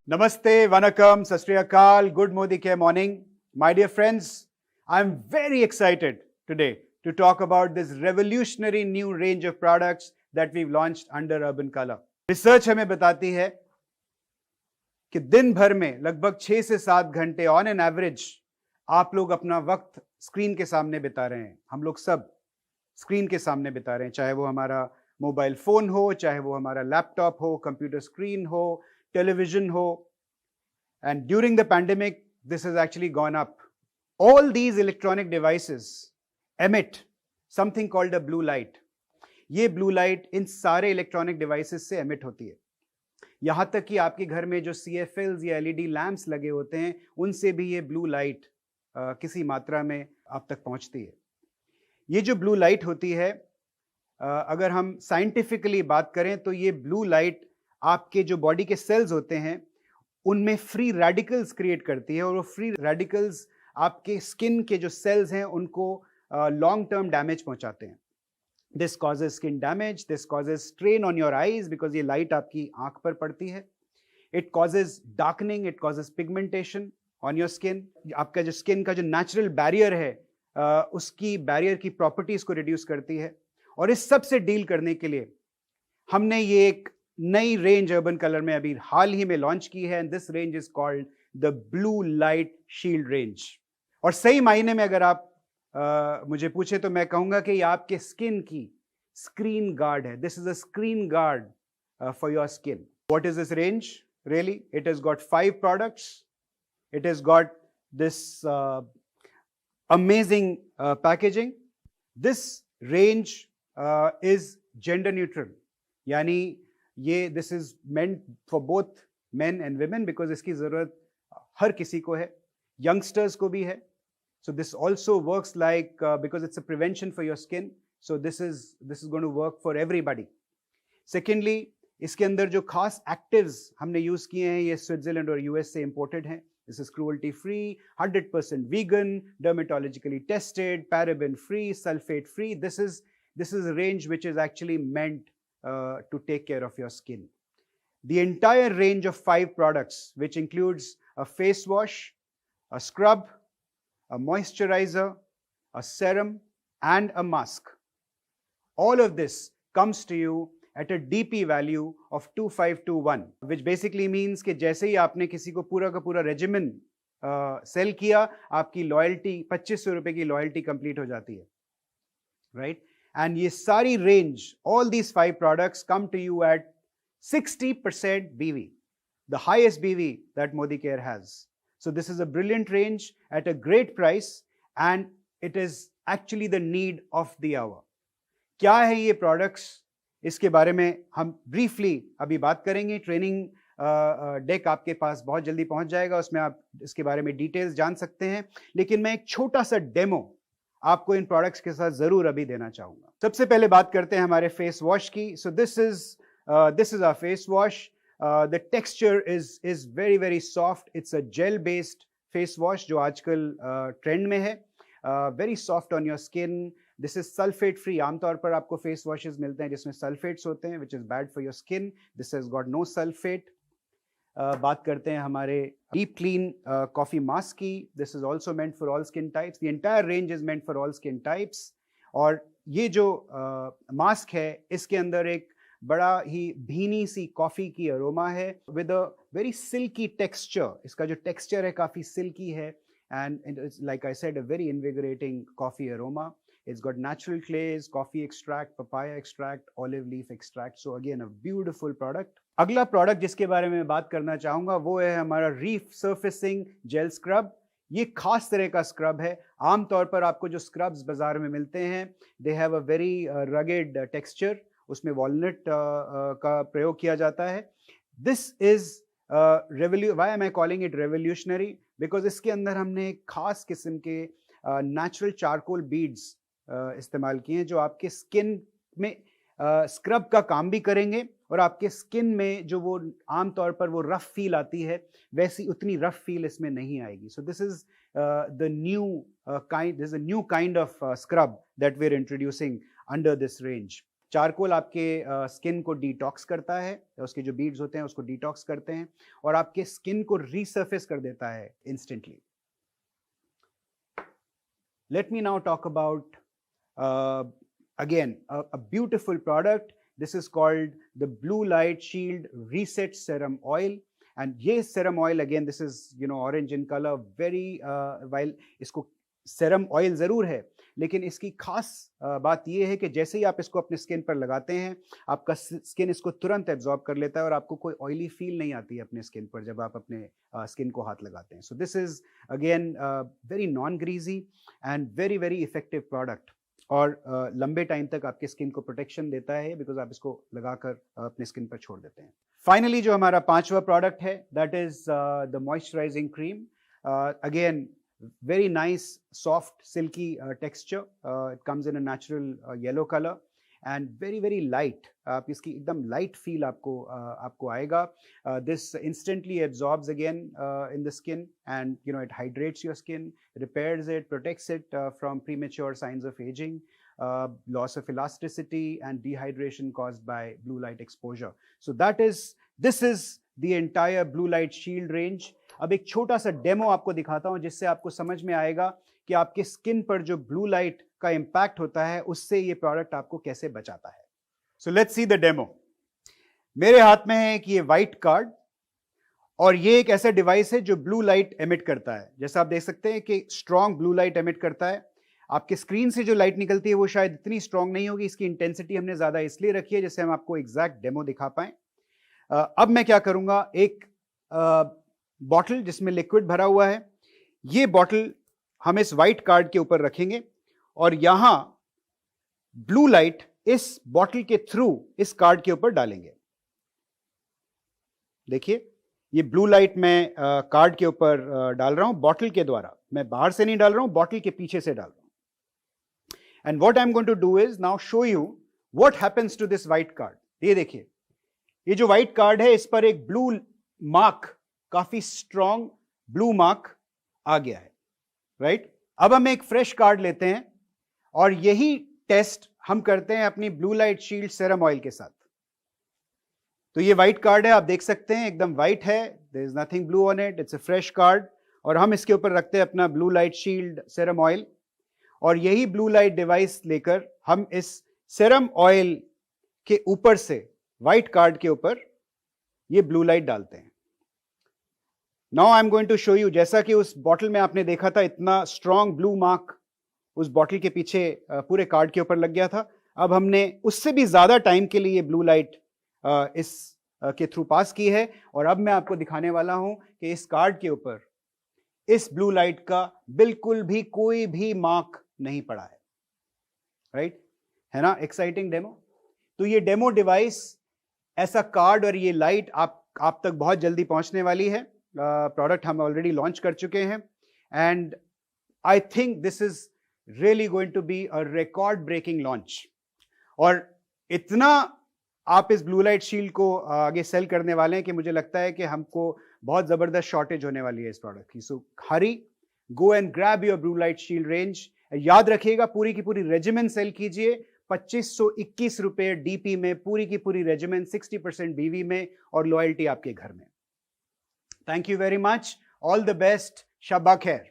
Namaste, Vanakkam, Sat Sri Akal, good Modi Care morning. My dear friends, I'm very excited today to talk about this revolutionary new range of products that we've launched under Urban Color. Research हमें बताती है कि दिन भर में लगभग 6 से 7 घंटे ऑन एन एवरेज आप लोग अपना वक्त स्क्रीन के सामने बिता रहे हैं। हम लोग सब स्क्रीन के सामने बिता रहे हैं, चाहे वो हमारा मोबाइल फोन हो, चाहे वो हमारा लैपटॉप हो, कंप्यूटर स्क्रीन हो, television ho, and during the pandemic this has actually gone up. All these electronic devices emit something called a blue light. ये blue light इन सारे electronic devices से emit होती है। यहाँ तक कि आपके घर में जो CFLs या LED lamps लगे होते हैं उनसे भी ये blue light किसी मात्रा में आप तक पहुँचती है। ये जो blue light होती है, अगर हम scientifically बात करें तो ये blue light आपके जो बॉडी के सेल्स होते हैं उनमें फ्री रेडिकल्स क्रिएट करती है और वो फ्री रेडिकल्स आपके स्किन के जो सेल्स हैं उनको लॉन्ग टर्म डैमेज पहुंचाते हैं। This causes skin damage, this causes strain on your eyes because ये लाइट आपकी आंख पर पड़ती है। It causes darkening, it causes pigmentation on your skin. आपका जो स्किन का जो नेचुरल बैरियर है उसकी बैरियर की प्रॉपर्टीज को रिड्यूस करती है। और इस सब से डील करने के लिए हमने ये एक नई रेंज अर्बन कलर में अभी हाल ही में लॉन्च की है, and this range is called the blue light shield range. और सही मायने में अगर आप मुझे पूछे तो मैं कहूंगा कि ये आपके स्किन की स्क्रीन गार्ड है। This is a screen guard for your skin. What is this range really? It has got 5 products, it has got this amazing packaging. This range is gender neutral, यानी ये this is meant for both men and women because इसकी जरूरत हर किसी को है, youngsters को भी है। So this also works like because it's a prevention for your skin, so this is going to work for everybody. Secondly, इसके अंदर जो खास एक्टिव्स हमने यूज किए हैं ये स्विट्जरलैंड और यूएस से इंपोर्टेड हैं। This is cruelty free, 100% vegan, dermatologically tested, paraben free, sulfate free. This is a range which is actually meant to take care of your skin. The entire range of 5 products, which includes a face wash, a scrub, a moisturizer, a serum, and a mask. All of this comes to you at a DP value of 2521, which basically means कि जैसे ही आपने किसी को पूरा का पूरा regimen cell किया, आपकी लॉयल्टी 2500 रुपए की लॉयल्टी कंप्लीट हो जाती है, राइट? And ये सारी range, all these 5 products come to you at 60% BV, the highest BV that Modi Care has. So this is a brilliant range at a great price, and it is actually the need of the hour. क्या है ये products? इसके बारे में हम briefly अभी बात करेंगे। ट्रेनिंग डेक आपके पास बहुत जल्दी पहुंच जाएगा, उसमें आप इसके बारे में डिटेल्स जान सकते हैं। लेकिन मैं एक छोटा सा डेमो आपको इन प्रोडक्ट्स के साथ जरूर अभी देना चाहूंगा। सबसे पहले बात करते हैं हमारे फेस वॉश की। So this is our face wash. The texture is very very soft. It's a gel based face wash जो आजकल ट्रेंड में है। Very soft on your skin. This is sulphate free. आमतौर पर आपको फेस वॉशेस मिलते हैं जिसमें सल्फेट्स होते हैं, which is bad for your skin. This has got no sulphate. बात करते हैं हमारे डीप क्लीन कॉफी मास्क की। This is also meant for all skin types. The entire range is meant for all skin types. और ये जो mask है इसके अंदर एक बड़ा ही भीनी सी कॉफी की अरोमा है with a very silky texture. इसका जो टेक्सचर है काफी सिल्की है, and it's like I said a very invigorating coffee aroma. It's got natural clays, coffee extract, papaya extract, olive leaf extract. So again, a beautiful product. अगला product जिसके बारे में बात करना चाहूंगा वो है हमारा रीफ सर्फेसिंग जेल स्क्रब. ये खास तरह का स्क्रब है. आमतौर पर आपको जो स्क्रब्स बाजार में मिलते हैं they have a very rugged texture. उसमें वॉलनट का प्रयोग किया जाता है. This is why am I calling it revolutionary? Because इसके अंदर हमने एक खास किस्म के नेचुरल चारकोल बीड्स इस्तेमाल किए हैं जो आपके स्किन में स्क्रब का काम भी करेंगे और आपके स्किन में जो वो आमतौर पर वो रफ फील आती है वैसी उतनी रफ फील इसमें नहीं आएगी. So this is the new kind of scrub that we are introducing under this range. Charcoal आपके स्किन को डिटॉक्स करता है, उसके जो बीड्स होते हैं उसको डिटॉक्स करते हैं और आपके स्किन को रीसर्फेस कर देता है instantly. Let me now talk about again a beautiful product. This is called the Blue Light Shield Reset Serum Oil. And ये serum oil, again this is orange in color, very while इसको serum oil ज़रूर है, लेकिन इसकी खास बात ये है कि जैसे ही आप इसको अपने स्किन पर लगाते हैं, आपका स्किन इसको तुरंत एब्जॉर्ब कर लेता है और आपको कोई ऑयली फील नहीं आती है अपने स्किन पर जब आप अपने स्किन को हाथ लगाते हैं. सो this is again very non greasy and very very effective product और लंबे टाइम तक आपके स्किन को प्रोटेक्शन देता है बिकॉज आप इसको लगाकर अपने स्किन पर छोड़ देते हैं. फाइनली जो हमारा पांचवा प्रोडक्ट है, that is the moisturising cream. Again very nice soft silky texture. It comes in a natural yellow color and very very light. आप इसकी एकदम light feel आपको आएगा. This instantly absorbs again in the skin and it hydrates your skin, repairs it, protects it from premature signs of aging, loss of elasticity and dehydration caused by blue light exposure. So this is the entire blue light shield range. अब एक छोटा सा demo आपको दिखाता हूं जिससे आपको समझ में आएगा कि आपके स्किन पर जो ब्लू लाइट का इंपैक्ट होता है उससे ये प्रोडक्ट आपको कैसे बचाता है. So let's see the demo. मेरे हाथ में है एक ये व्हाइट कार्ड और ये एक ऐसा डिवाइस है जो ब्लू लाइट एमिट करता है. जैसा आप देख सकते हैं कि स्ट्रॉन्ग ब्लू लाइट एमिट करता है. आपके स्क्रीन से जो लाइट निकलती है वो शायद इतनी स्ट्रॉन्ग नहीं होगी. इसकी इंटेंसिटी हमने ज्यादा इसलिए रखी है जिससे हम आपको एग्जैक्ट डेमो दिखा पाए. अब मैं क्या करूंगा, एक बॉटल जिसमें लिक्विड भरा हुआ है, ये बॉटल हम इस व्हाइट कार्ड के ऊपर रखेंगे और यहां ब्लू लाइट इस बॉटल के थ्रू इस कार्ड के ऊपर डालेंगे. देखिए ये ब्लू लाइट मैं कार्ड के ऊपर डाल रहा हूं बॉटल के द्वारा. मैं बाहर से नहीं डाल रहा हूं, बॉटल के पीछे से डाल रहा हूं. And what I am going to do is now show you what happens to this white card. ये देखिए, ये जो व्हाइट कार्ड है इस पर एक ब्लू मार्क, काफी स्ट्रॉन्ग ब्लू मार्क आ गया है, राइट. अब हम एक फ्रेश कार्ड लेते हैं और यही टेस्ट हम करते हैं अपनी blue light shield serum oil के साथ. तो ये व्हाइट कार्ड है, आप देख सकते हैं एकदम व्हाइट है, there is nothing blue on it, it's a fresh card. और हम इसके ऊपर रखते हैं अपना blue light shield serum oil और यही ब्लू लाइट डिवाइस लेकर हम इस सेरम ऑयल के ऊपर से व्हाइट कार्ड के ऊपर ये ब्लू लाइट डालते हैं. Now I am going to show you, जैसा कि उस बॉटल में आपने देखा था इतना स्ट्रॉन्ग ब्लू मार्क उस बॉटल के पीछे पूरे कार्ड के ऊपर लग गया था. अब हमने उससे भी ज्यादा टाइम के लिए ये ब्लू लाइट इस के थ्रू पास की है और अब मैं आपको दिखाने वाला हूं कि इस कार्ड के ऊपर इस ब्लू लाइट का बिल्कुल भी कोई भी मार्क नहीं पड़ा है, राइट. है ना एक्साइटिंग डेमो. तो ये डेमो डिवाइस, ऐसा कार्ड और ये लाइट आप तक बहुत जल्दी पहुंचने वाली है. प्रोडक्ट हम ऑलरेडी लॉन्च कर चुके हैं and I think this is really going to be a record breaking launch. और इतना आप इस ब्लू लाइट शील्ड को आगे सेल करने वाले हैं कि मुझे लगता है कि हमको बहुत जबरदस्त शॉर्टेज होने वाली है इस प्रोडक्ट की. So hurry, go and grab your blue light shield range. याद रखिएगा पूरी की पूरी रेजिमेंट सेल कीजिए 2521 रुपए डीपी में, पूरी की पूरी रेजिमेंट 60% बीवी में और लॉयल्टी आपके घर में. Thank you very much, all the best, शब्बा खैर.